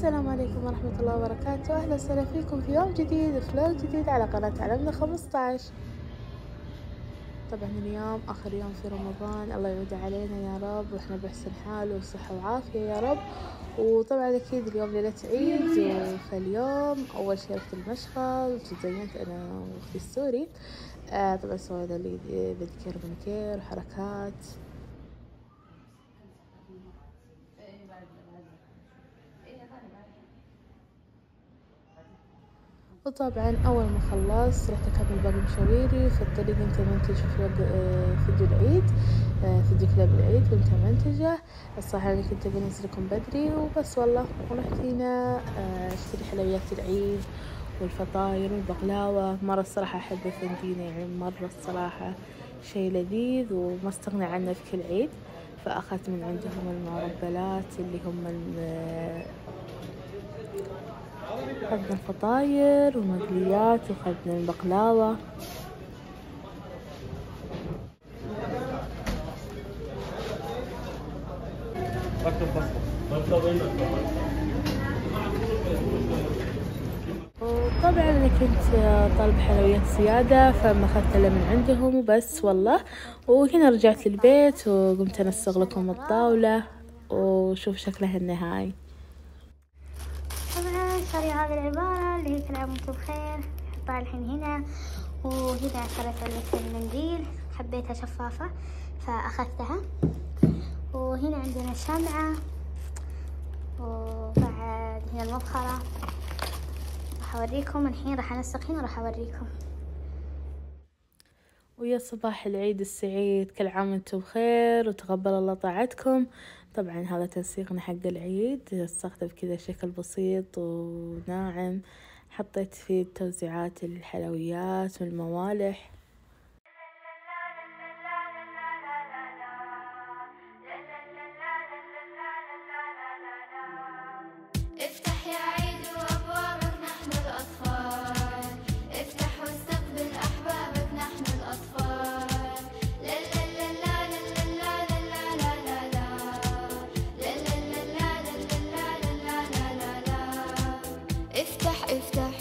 السلام عليكم ورحمة الله وبركاته. أهلا وسهلا فيكم في يوم جديد فلوق جديد على قناة علمنا 15. طبعا اليوم آخر يوم في رمضان، الله يعود علينا يا رب وإحنا بأحسن حال وصحة وعافية يا رب. وطبعا أكيد اليوم ليلة عيد، فاليوم أول شي رحت المشغل وتزينت أنا وأختي السوري. طبعا سوينا لي بيديكير ومانيكير وحركات. وطبعا أول ما خلصت رحت أكمل باقي مشاويري في الطريق. كنت منتج فيديو العيد، فيديو كلاب العيد كنت منتجه. الصراحة أنا كنت بنزل لكم بدري وبس والله. ورحت هنا أشتري حلويات العيد والفطاير والبقلاوة. مرة الصراحة أحب الفندينة، يعني مرة الصراحة شي لذيذ وما استغنى عنه في كل عيد. فأخذت من عندهم المعربلات اللي هم أخذنا الفطاير ومقليات وأخذنا البقلاوة. وطبعا أنا كنت طالب حلويات زيادة فما أخذت إلا من عندهم وبس والله. وهنا رجعت للبيت وقمت أنسق لكم الطاولة وشوف شكلها النهائي. طبعا هذه العبارة اللي هي كل عام وانتم بخير، حطها الحين هنا. وهنا أخذت لك المنديل، حبيتها شفافة فأخذتها. وهنا عندنا شمعة، وبعد هنا المبخرة. راح أوريكم الحين، راح أنسق هنا راح أوريكم. ويا صباح العيد السعيد، كل عام وانتم بخير وتقبل الله طاعتكم. طبعا هذا تنسيقنا حق العيد، نسقته بكذا شكل بسيط وناعم. حطيت فيه توزيعات الحلويات والموالح. افتح يا عيد وأبوابك نحن الأطفال، افتح واستقبل أحبابك نحن الأطفال. لا لا لا لا لا لا لا لا لا لا لا لا لا لا لا. افتح افتح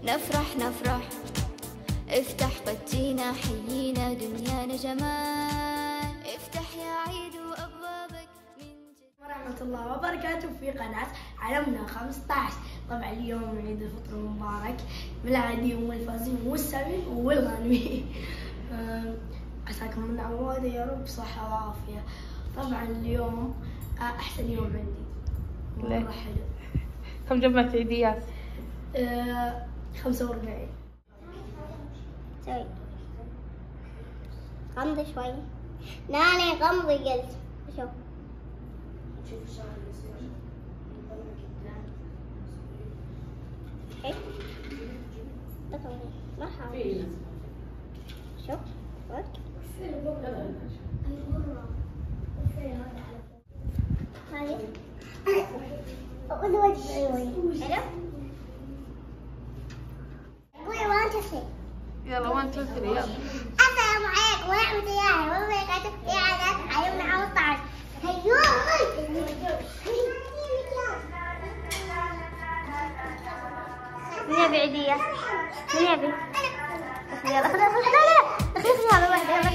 نفرح نفرح، افتح قد جينا حيينا دنيانا جمال. افتح يا عيد وأبوابك من جد. ورحمة الله وبركاته في قناة علمنا 15. طبعا اليوم عيد الفطر المبارك، بالعادي والفازين والسعيد والغانمين. عساكم من عواده يا رب صحة وعافية. طبعا اليوم أحسن يوم عندي، مرة حلو. كم جمعت عيديات؟ 45. سوي غمضي شوي، ناني غمضي قلت. شوف مرحبا. شوف هاي أقول وجهي حلو. قولي 1 2 3. يلا 1 2 3 يلا. السلام عليكم ورحمة الله وبركاته. في عادات علمنا 15. مين يبي عيدية؟ مين يبي؟ يلا خذ لا لا لا خذي هذا واحدة، يلا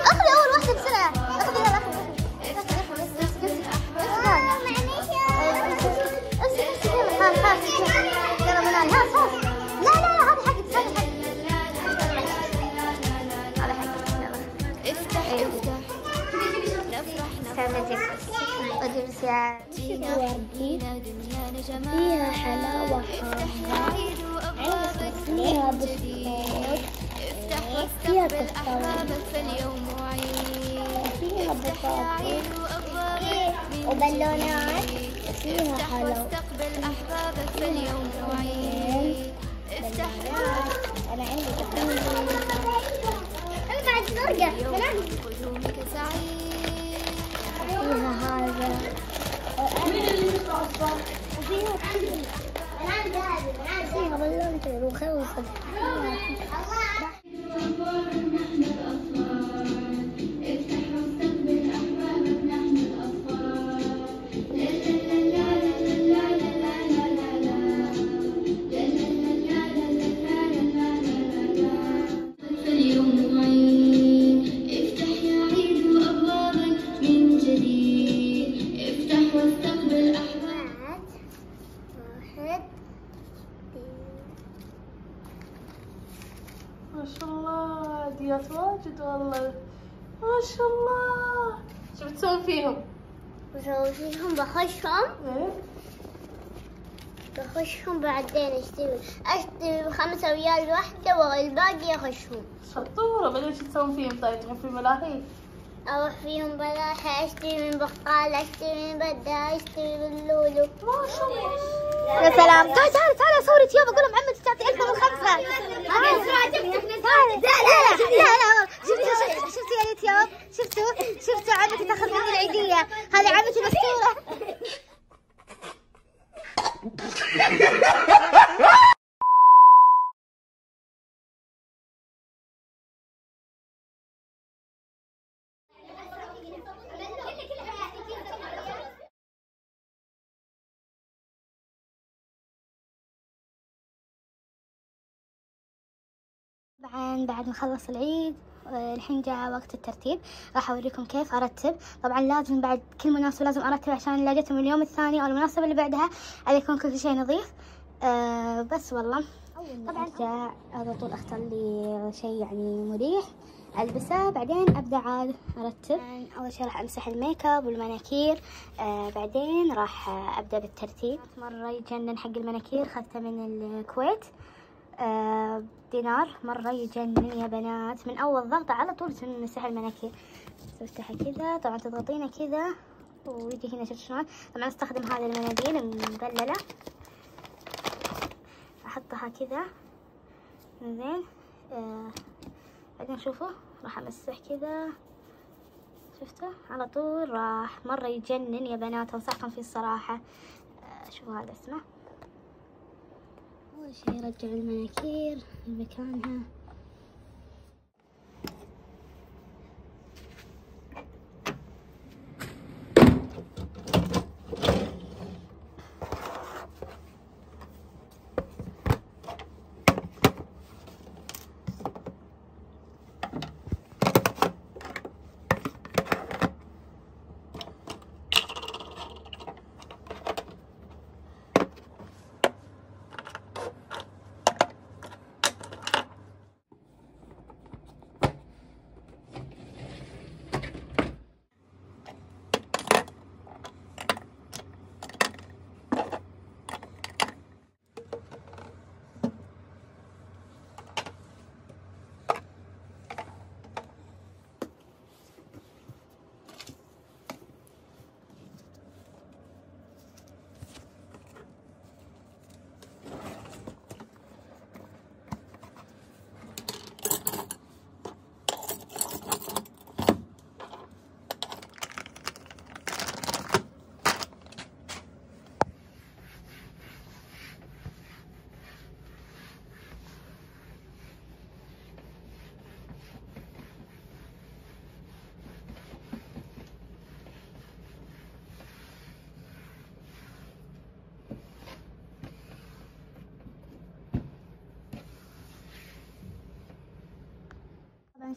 اخذي أول واحدة بسرعة. اخذي يلا اخذي. يلا منال هاس هاس. لا لا لا هذا حقك، هذا حقك، هذا حقك. يلا افتح افتح نفرح نفرح، أجيب ساعة حيينا دنيانا جمال. فيها حلاوة افتح يا عيد وأبوابك فيها من جديد. افتح فيها واستقبل بسكوت، أحبابك فاليوم وعيد. فيها افتح يا عيد وأبوابك من وبالونات، جديد. فيها افتح حلو. واستقبل أحبابك فاليوم وعيد. افتح أنا عندي أنا بعد زرقة يوم قدومك سعيد. فيها هذا فيها بالون ملوخية وصدق. ورد. ما شاء الله هديات واجد والله، ما شاء الله. شو بتسوي فيهم؟ بسوي فيهم بخشهم بعدين اشتري ب5 ريال واحدة والباقي اخشهم. شطورة. بعدين شو تسوون فيهم طيب؟ تروحون في ملاهي؟ اروح فيهم بلاحة، اشتري من بقال، اشتري من بدة، اشتري من لولو. ما شاء الله. يا سلام. تعال صورة يوم اقول لهم عمتي تعطي اكثر من 5. لا شفتوا يا اليوتيوب؟ شفتوا عمتي تاخذ مني العيدية. هذه عمتي مستورة. طبعا بعد ما خلص العيد الحين جاء وقت الترتيب. راح اوريكم كيف ارتب. طبعا لازم بعد كل مناسبة لازم ارتب عشان لقيتهم اليوم الثاني او المناسبة اللي بعدها يكون كل شيء نظيف. بس والله طبعا جاء على طول اختار لي شيء يعني مريح البسه، بعدين ابدا عاد ارتب. اول شيء راح امسح الميك اب والمناكير، بعدين راح ابدا بالترتيب. مره يجنن حق المناكير، اخذته من الكويت دينار، مرة يجنن يا بنات. من أول ضغطة على طول تمسح المناكير. تفتحها كذا، طبعا تضغطينها كذا ويجي هنا. شفت شلون؟ طبعا استخدم هذه المناديل المبللة، أحطها كذا زين. بعدين شوفوا راح أمسح كذا، شفتوا على طول راح. مرة يجنن يا بنات، أنصحكم فيه الصراحة. شوفوا هذا اسمه. أول شي رجع المناكير لمكانها.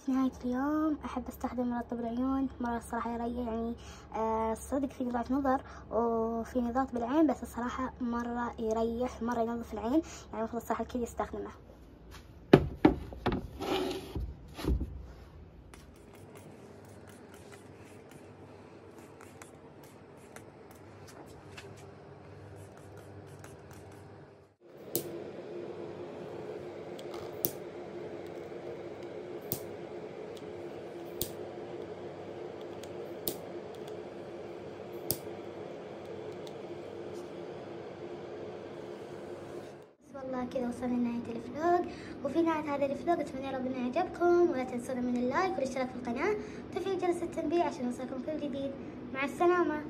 في نهاية اليوم أحب أستخدم مرطب العيون. مرة الصراحة يريح يعني. صدق في نظارة نظر وفي نظارة بالعين، بس الصراحة مرة يريح، مرة ينظف العين يعني. المفروض الصراحة الكل يستخدمه. والله كذا وصلنا لنهاية الفلوق. وفي نهاية هذا الفلوق اتمنى ربنا يعجبكم، ولا تنسونا من اللايك والاشتراك في القناة وتفعيل جرس التنبيه عشان يوصلكم كل جديد. مع السلامة.